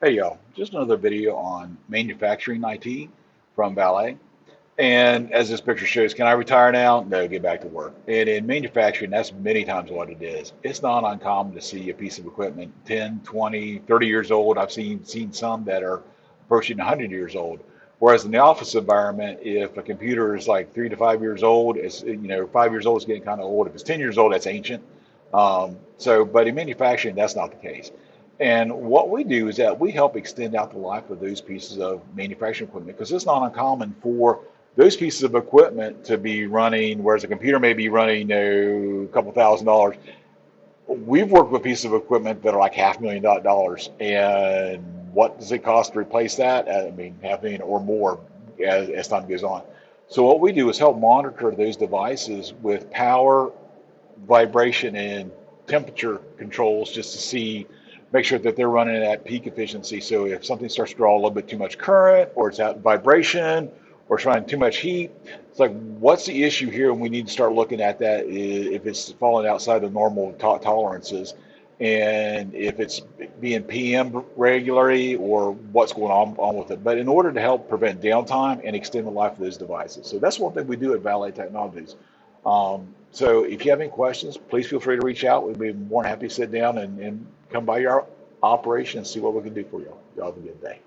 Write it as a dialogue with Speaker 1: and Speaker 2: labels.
Speaker 1: Hey y'all, just another video on manufacturing IT from Valet. And as this picture shows, can I retire now? No, get back to work. And in manufacturing, that's many times what it is. It's not uncommon to see a piece of equipment 10, 20, 30 years old. I've seen some that are approaching 100 years old. Whereas in the office environment, if a computer is like 3 to 5 years old, it's 5 years old is getting kind of old. If it's 10 years old, that's ancient. But in manufacturing, that's not the case. And what we do is that we help extend out the life of those pieces of manufacturing equipment because it's not uncommon for those pieces of equipment to be running, whereas a computer may be running a couple $1,000. We've worked with pieces of equipment that are like $500,000, and what does it cost to replace that? I mean, 500,000 or more as time goes on. So what we do is help monitor those devices with power, vibration, and temperature controls just to see, make sure that they're running at peak efficiency. So if something starts to draw a little bit too much current, or it's at vibration, or it's running too much heat, it's like, what's the issue here? And we need to start looking at that if it's falling outside the normal tolerances, and if it's being PM regularly, or what's going on with it. But in order to help prevent downtime and extend the life of those devices. So that's one thing we do at Valet Technologies. So if you have any questions, please feel free to reach out. We'd be more than happy to sit down and come by your operation and see what we can do for you. Y'all have a good day.